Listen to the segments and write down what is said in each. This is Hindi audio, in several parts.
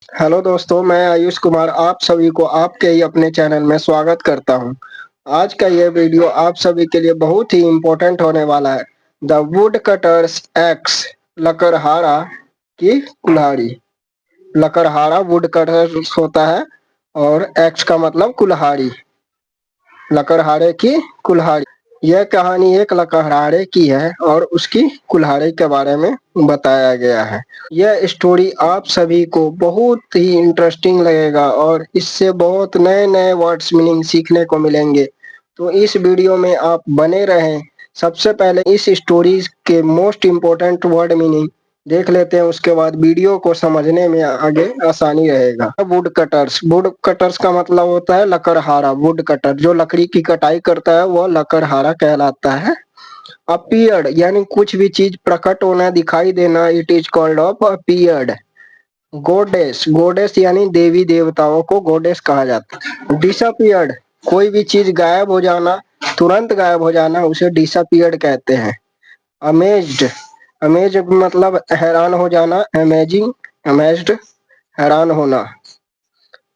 हेलो दोस्तों, मैं आयुष कुमार आप सभी को आपके ही अपने चैनल में स्वागत करता हूं। आज का ये वीडियो आप सभी के लिए बहुत ही इम्पोर्टेंट होने वाला है। द वुड कटर्स एक्स लकड़हारा की कुल्हाड़ी। लकड़हारा वुड कटर होता है और एक्स का मतलब कुल्हाड़ी। लकड़हारे की कुल्हाड़ी। यह कहानी एक लकड़हारे की है और उसकी कुल्हाड़ी के बारे में बताया गया है। यह स्टोरी आप सभी को बहुत ही इंटरेस्टिंग लगेगा और इससे बहुत नए नए वर्ड्स मीनिंग सीखने को मिलेंगे। तो इस वीडियो में आप बने रहें। सबसे पहले इस स्टोरी के मोस्ट इम्पोर्टेंट वर्ड मीनिंग देख लेते हैं, उसके बाद वीडियो को समझने में आगे आसानी रहेगा। वुड कटर्स का मतलब होता है लकड़हारा। वुड कटर जो लकड़ी की कटाई करता है वह लकड़हारा कहलाता है। अपीयर्ड यानी कुछ भी चीज प्रकट होना, दिखाई देना, it is called of appeared. गोडेस, गोडेस यानी देवी देवताओं को गोडेस कहा जाता है। डिसअपीयर्ड कोई भी चीज गायब हो जाना, तुरंत गायब हो जाना, उसे डिसअपीयर्ड कहते हैं। अमेज्ड, अमेज मतलब हैरान हो जाना, अमेजिंग, अमेज्ड हैरान होना।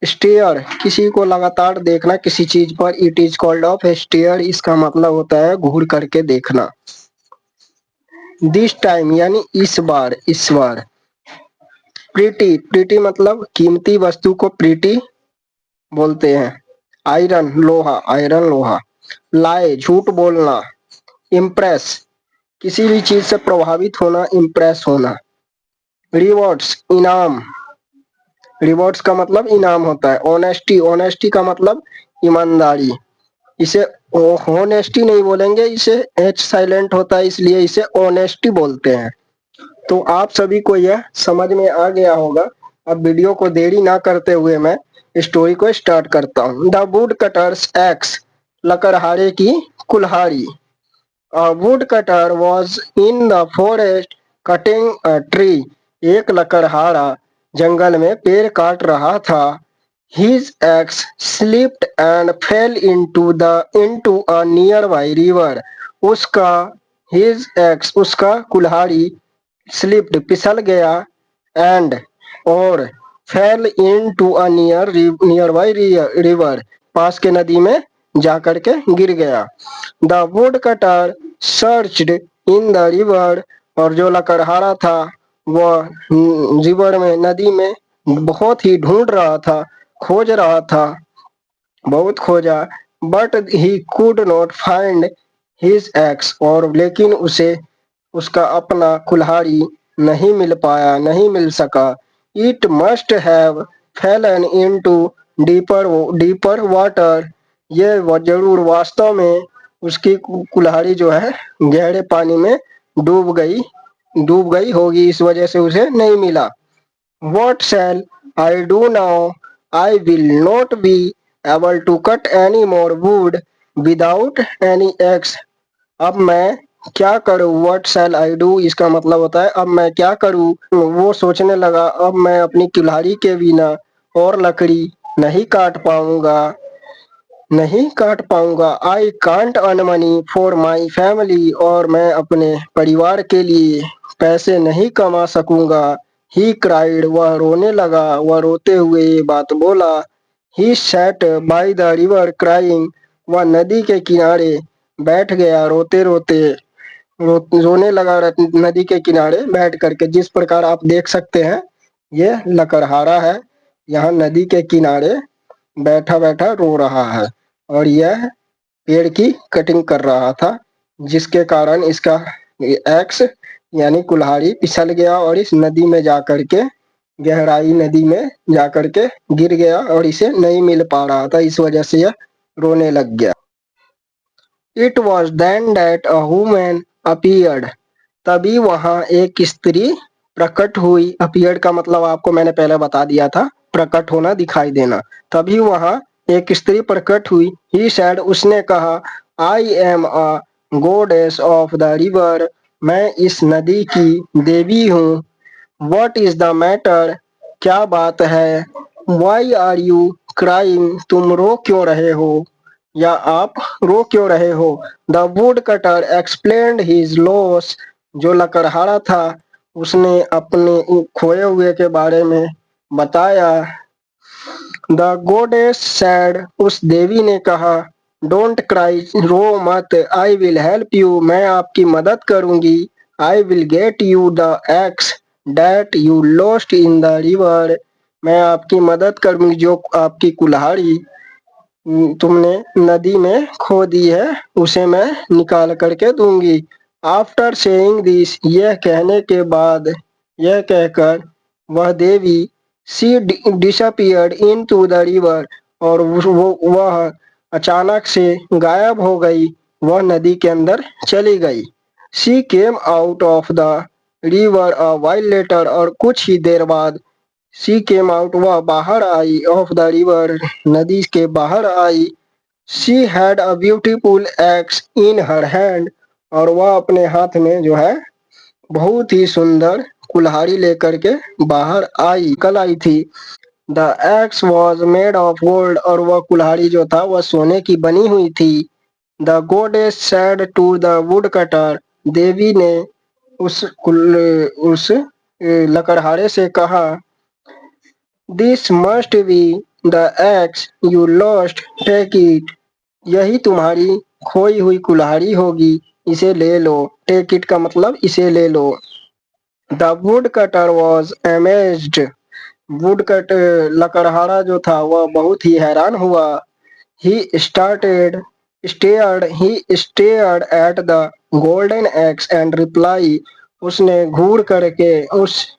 स्टेयर किसी को लगातार देखना किसी चीज पर, it is called of stare, इसका मतलब होता है घूर करके देखना। दिस टाइम यानी इस बार, इस बार। प्रीटी, प्रीटी मतलब कीमती वस्तु को प्रीटी बोलते हैं। आयरन लोहा, आयरन लोहा। लाए झूठ बोलना। इम्प्रेस किसी भी चीज से प्रभावित होना, इम्प्रेस होना। रिवॉर्ड्स इनाम, रिवॉर्ड्स का मतलब इनाम होता है। ऑनेस्टी, ऑनेस्टी का मतलब ईमानदारी। इसे होनेस्टी नहीं बोलेंगे, इसे एच साइलेंट होता है इसलिए इसे ऑनेस्टी बोलते हैं। तो आप सभी को यह समझ में आ गया होगा। अब वीडियो को देरी ना करते हुए मैं स्टोरी को स्टार्ट करता हूँ। द वुड कटर्स एक्स लकड़हारे की कुल्हाड़ी। A wood cutter was in the forest cutting a tree. एक लकड़हारा जंगल में पेड़ काट रहा था। His axe slipped and fell into a nearby river. उसका उसका कुल्हाड़ी स्लिप्ड फिसल गया एंड और fell into a nearby river, पास के नदी में जाकर के गिर गया। The wood cutter searched in the river, और जो लकड़हारा था वह रिवर में, नदी में बहुत ही ढूंढ रहा था, खोज रहा था, बहुत खोजा। But he could not find his ex, और लेकिन उसे उसका अपना कुल्हाड़ी नहीं मिल पाया, नहीं मिल सका। It must have Fallon into deeper deeper water. ये जरूर वास्तव में उसकी कुल्हाड़ी जो है गहरे पानी में डूब गई होगी, इस वजह से उसे नहीं मिला। What shall I do now? I will not be able to cut any more wood without any axe. अब मैं क्या करूँ? What shall I do? इसका मतलब होता है अब मैं क्या करूँ। वो सोचने लगा अब मैं अपनी कुल्हाड़ी के बिना और लकड़ी नहीं काट पाऊंगा, नहीं काट पाऊंगा। I can't earn money for my family, और मैं अपने परिवार के लिए पैसे नहीं कमा सकूंगा। ही क्राइड, वह रोने लगा, वह रोते हुए ये बात बोला। He sat by the river crying, वह नदी के किनारे बैठ गया रोते रोते, रोने लगा नदी के किनारे बैठ करके। जिस प्रकार आप देख सकते हैं ये लकड़हारा है, यहाँ नदी के किनारे बैठा बैठा रो रहा है और यह पेड़ की कटिंग कर रहा था, जिसके कारण इसका एक्स यानी कुल्हाड़ी फिसल गया और इस नदी में जाकर के, गहराई नदी में जाकर के गिर गया और इसे नहीं मिल पा रहा था, इस वजह से यह रोने लग गया। It was then that a woman appeared, तभी वहां एक स्त्री प्रकट हुई। अपीयर्ड का मतलब आपको मैंने पहले बता दिया था, प्रकट होना, दिखाई देना। तभी वहां एक स्त्री प्रकट हुई। ही सैड, उसने कहा, I am a गोडेस of the river, मैं इस नदी की देवी हूँ। व्हाट इज द मैटर, क्या बात है। वाई आर यू क्राइंग, तुम रो क्यों रहे हो या आप रो क्यों रहे हो। The wood cutter explained his loss, जो लकड़हारा था उसने अपने खोए हुए के बारे में बताया। द गोडेस सैड, उस देवी ने कहा, डोंट क्राई, रो मत, आई विल हेल्प यू, मैं आपकी मदद करूंगी। I will get you the x that you lost in the river, मैं आपकी मदद करूंगी जो आपकी कुल्हाड़ी तुमने नदी में खो दी है उसे मैं निकाल करके दूंगी। आफ्टर सेइंग दिस, यह कहने के बाद, यह कहकर वह देवी she disappeared into the river, और वह अचानक से गायब हो गई, वह नदी के अंदर चली गई। She came out of the river a while later, और कुछ ही देर बाद शी केम आउट, वह बाहर आई, ऑफ द रिवर, नदी के बाहर आई। She had a beautiful axe in her hand, और वह अपने हाथ में जो है बहुत ही सुंदर कुल्हाड़ी लेकर के बाहर आई, कल आई थी। The x was made of gold, और वह कुल्हाड़ी जो था वह सोने की बनी हुई थी। The goddess said to the wood cutter, देवी ने उस लकड़हारे से कहा, this must be the axe you lost, take it, यही तुम्हारी खोई हुई कुल्हाड़ी होगी, इसे ले लो। टेक इट का मतलब इसे ले लो। The wood cutter was amazed, wood cut लकड़हारा जो था वह बहुत ही हैरान हुआ। He stared at the golden axe and reply, उसने घूर करके उस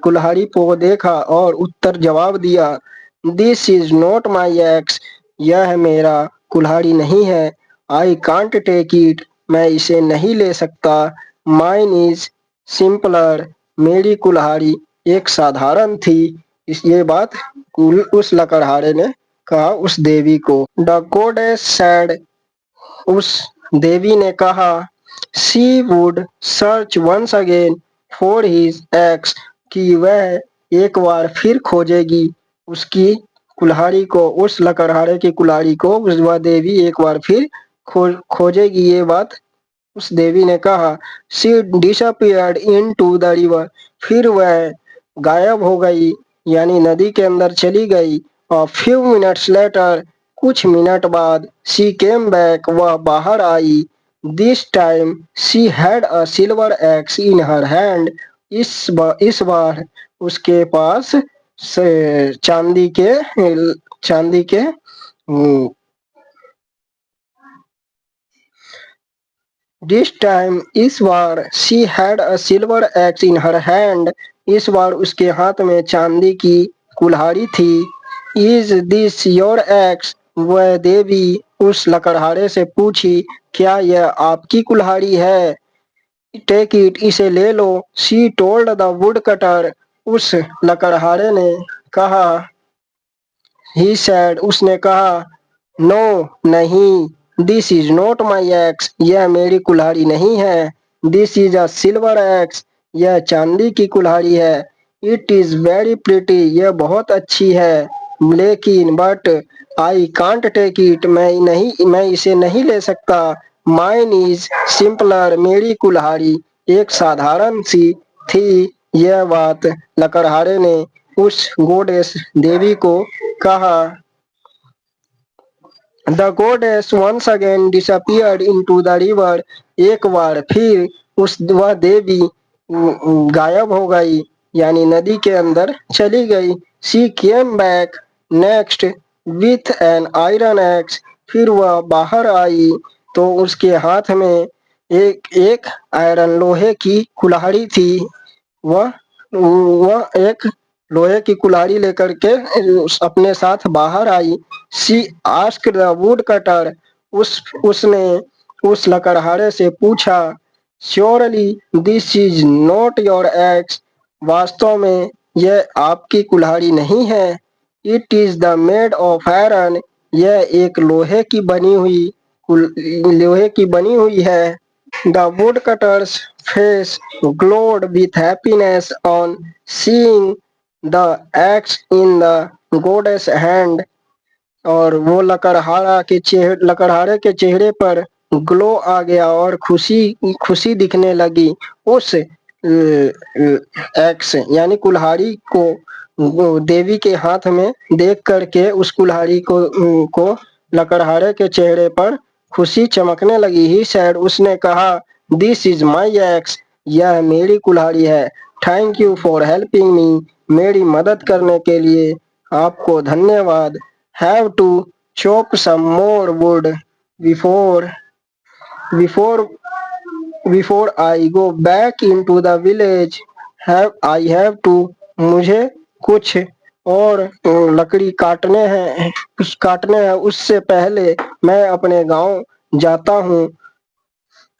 कुल्हाड़ी को देखा और उत्तर जवाब दिया, this is not my x, यह मेरा कुल्हाड़ी नहीं है। आई कांट टेक इट, मैं इसे नहीं ले सकता। माइन इज सिंपलर, मेरी कुल्हाड़ी एक साधारण थी। इस ये बात उस लकड़हारे ने कहा उस देवी को। द गोडेस सैड, उस देवी ने कहा, she would search once again for his axe, कि वह एक बार फिर खोजेगी उसकी कुल्हाड़ी को, उस लकड़हारे की कुल्हाड़ी को वह देवी एक बार फिर खोजेगी। ये बात उस देवी ने कहा। She disappeared into the river, फिर वह गायब हो गई यानी नदी के अंदर चली गई। और फ्यू मिनट्स लेटर, कुछ मिनट बाद, शी केम बैक, वह बाहर आई। This time she had a silver axe in her hand, इस बार उसके पास चांदी के दिस टाइम, इस बार, she had a silver axe in her hand, इस बार उसके हाथ में चांदी की कुल्हाड़ी थी। इज दिस योर एक्स, वह देवी उस लकड़हारे से पूछी, क्या यह आपकी कुल्हाड़ी है? टेक इट, इसे ले लो। She told the wood cutter, उस लकड़हारे ने कहा, ही सैड, उसने कहा, नो, नहीं, this is not my x, यह मेरी कुल्हाड़ी नहीं है। This is a silver x, यह चांदी की कुल्हाड़ी है। इट इज वेरी प्रिटी, यह बहुत अच्छी है, लेकिन but I can't take it, मैं इसे नहीं ले सकता। माइन इज सिंपलर, मेरी कुल्हाड़ी एक साधारण सी थी। यह बात लकड़हारे ने उस गोडेस देवी को कहा। The goddess once again disappeared into the river, एक बार फिर वह देवी गायब हो गई यानी नदी के अंदर चली गई। She came back next with an iron x, फिर वह बाहर आई तो उसके हाथ में एक आयरन लोहे की कुल्हाड़ी थी। वह वह एक लोहे की कुल्हाड़ी लेकर के अपने साथ बाहर आई। She asked the wood cutter, उसने उस लकड़हारे से पूछा, surely this is not your axe, वास्तव में यह आपकी कुल्हाड़ी नहीं है। It is the made of iron, यह एक लोहे की बनी हुई है। The woodcutter's face glowed with happiness on seeing the axe in the goddess hand, और वो लकड़हारे के चेहरे पर ग्लो आ गया और खुशी खुशी दिखने लगी उस एक्स यानी कुल्हाड़ी को वो देवी के हाथ में देख करके उस कुल्हाड़ी को लकड़हारे के चेहरे पर खुशी चमकने लगी। ही सैड, उसने कहा, दिस इज माई एक्स, यह मेरी कुल्हाड़ी है। Thank you for helping me, मेरी मदद करने के लिए आपको धन्यवाद। Have to chop some more wood before before before I go back into the village. Have I have to, मुझे कुछ और लकड़ी काटने हैं उससे पहले मैं अपने गांव जाता हूँ।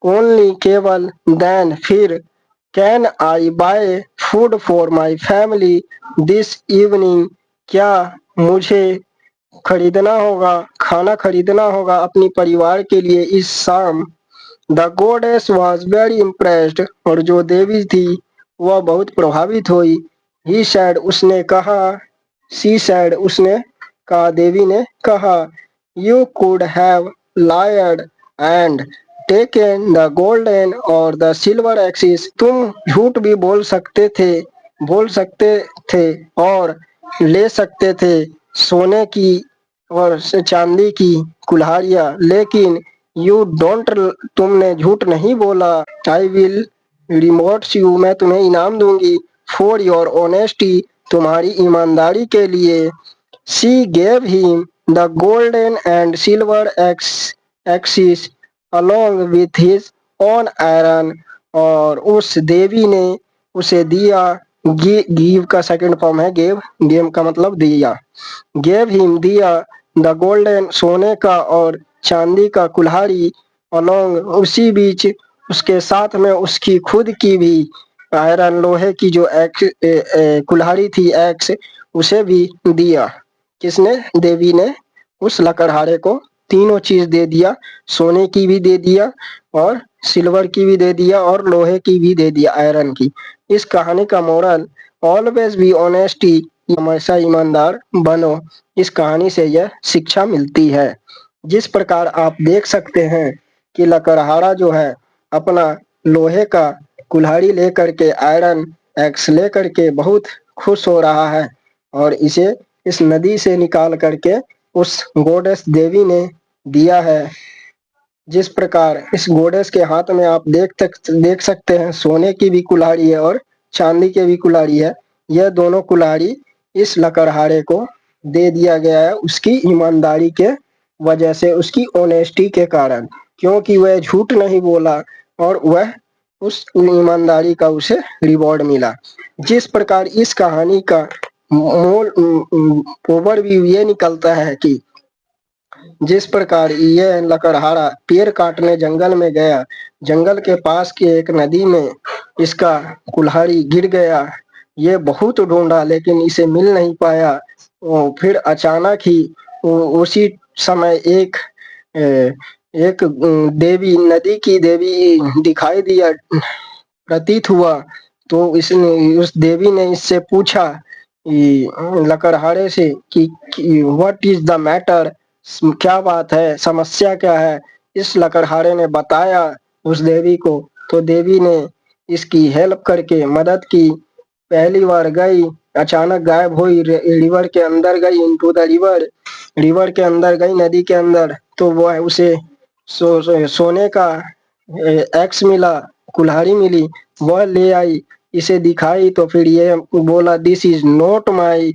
ओनली, केवल, देन, फिर, can I buy food for my family this evening, क्या मुझे खाना खरीदना होगा अपनी परिवार के लिए इस शाम। द गोडेस वॉज वेरी इम्प्रेस्ड, और जो देवी थी वह बहुत प्रभावित हुई। ही सैड, उसने कहा, सी सैड, उसने कहा, देवी ने कहा, you could have Lloyd and taken the golden और द सिल्वर एक्सिस, तुम झूठ भी बोल सकते थे और ले सकते थे सोने की और चांदी की कुल्हाड़ियां, लेकिन यू डोंट, तुमने झूठ नहीं बोला। आई विल रिमोट्स यू, मैं तुम्हें इनाम दूंगी। फॉर योर ऑनेस्टी, तुम्हारी ईमानदारी के लिए। She gave him the golden and silver axis along with his own iron, और उस देवी ने उसे दिया। गिव का सेकंड फॉर्म है गेव, गेम का मतलब दिया। गेव हिम, दिया, द गोल्डन, सोने का और चांदी का कुल्हाड़ी, अलोंग, उसी बीच, उसके साथ में उसकी खुद की भी आयरन, लोहे की जो कुल्हाड़ी थी, एक्स, उसे भी दिया। किसने? देवी ने उस लकड़हारे को तीनों चीज दे दिया, सोने की भी दे दिया और सिल्वर की भी दे दिया और लोहे की भी दे दिया, आयरन की। इस कहानी का मोरल, ऑलवेज बी ऑनेस्टी, हमेशा ईमानदार बनो। इस कहानी से यह शिक्षा मिलती है। जिस प्रकार आप देख सकते हैं कि लकड़हारा जो है अपना लोहे का कुल्हाड़ी लेकर के, आयरन एक्स लेकर के बहुत खुश हो रहा है और इसे इस नदी से निकाल करके उस गोडेस देवी ने दिया है। जिस प्रकार इस गोडेस के हाथ में आप देख सकते हैं सोने की भी कुल्हाड़ी है और चांदी की भी कुल्हाड़ी है। यह दोनों कुल्हाड़ी इस लकड़हारे को दे दिया गया है उसकी ईमानदारी के वजह से, उसकी ऑनेस्टी के कारण, क्योंकि वह झूठ नहीं बोला और वह उस ईमानदारी का उसे रिवॉर्ड मिला। जिस प्रकार इस कहानी का मोल ओवरव्यू ये निकलता है कि जिस प्रकार यह लकड़हारा पेड़ काटने जंगल में गया, जंगल के पास की एक नदी में इसका कुल्हाड़ी गिर गया। ये बहुत ढूंढा लेकिन इसे मिल नहीं पाया। फिर अचानक ही उसी समय एक देवी, नदी की देवी दिखाई दिया, प्रतीत हुआ। तो इसने, उस देवी ने इससे पूछा लकड़हारे से कि व्हाट इज द मैटर, क्या बात है, समस्या क्या है। इस लकड़हारे ने बताया उस देवी को, तो देवी ने इसकी हेल्प करके मदद की। पहली बार गई, अचानक गायब हुई, रिवर के अंदर गई, इनटू द रिवर, रिवर के अंदर गई, नदी के अंदर, तो वह उसे सोने का एक्स मिला, कुल्हाड़ी मिली, वह ले आई, इसे दिखाई, तो फिर ये बोला, दिस इज नॉट माई,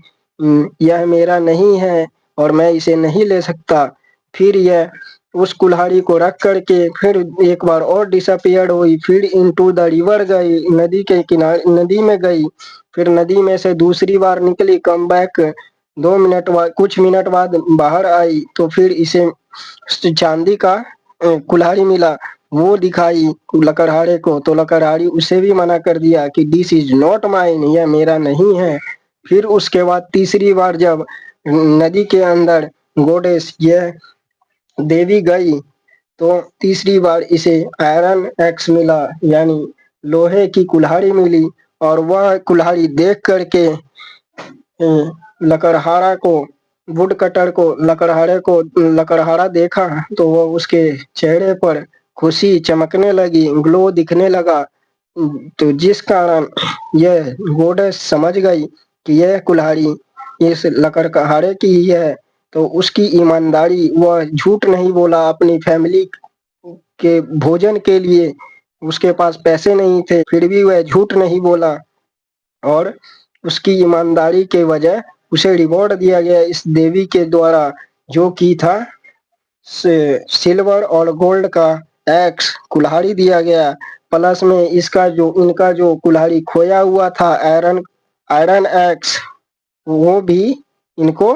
यह मेरा नहीं है और मैं इसे नहीं ले सकता। फिर यह उस कुल्हाड़ी को रख करके फिर एक बार और डिसअपियर्ड हुई, फिर इनटू द रिवर गई, नदी के किनारे, नदी में गई, फिर नदी में से दूसरी बार निकली, कम बैक, 2 मिनट बाद, कुछ मिनट बाद बाहर आई, तो फिर इसे चांदी का कुल्हाड़ी मिला, वो दिखाई लकड़हारे को, तो लकड़हारी उसे भी मना कर दिया कि दिस इज नॉट माइन, यह मेरा नहीं है। फिर उसके बाद तीसरी बार जब नदी के अंदर गोडेस, यह देवी गई, तो तीसरी बार इसे आयरन एक्स मिला, यानी लोहे की कुल्हाड़ी मिली, और वह कुल्हाड़ी देख करके लकड़हारा को, वुड कटर को, लकड़हारा देखा तो वह, उसके चेहरे पर खुशी चमकने लगी, ग्लो दिखने लगा। तो जिस कारण यह गोडेस समझ गई कि यह कुल्हाड़ी इस लकड़हारे की ही है, तो उसकी ईमानदारी, वह झूठ नहीं बोला अपनी फैमिली के भोजन के लिए। उसके पास पैसे नहीं थे, फिर भी वह झूठ नहीं बोला और उसकी ईमानदारी के वजह उसे रिवॉर्ड दिया गया इस देवी के द्वारा, जो कि था सिल्वर और गोल्ड का एक्स कुल्हाड़ी दिया गया। प्लस में इसका जो इनका जो कुल्हाड़ी खोया हुआ था आयरन आयरन एक्स, वो भी इनको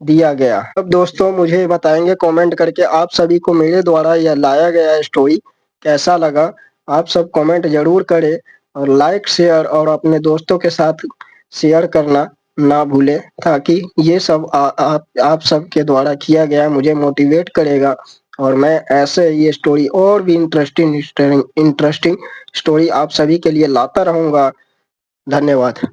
दिया गया। अब दोस्तों मुझे बताएंगे कमेंट करके आप सभी को मेरे द्वारा यह लाया गया स्टोरी कैसा लगा। आप सब कमेंट जरूर करें और लाइक शेयर और अपने दोस्तों के साथ शेयर करना ना भूलें, ताकि ये सब आप सबके द्वारा किया गया मुझे मोटिवेट करेगा और मैं ऐसे ये स्टोरी और भी इंटरेस्टिंग स्टोरी आप सभी के लिए लाता रहूंगा। धन्यवाद।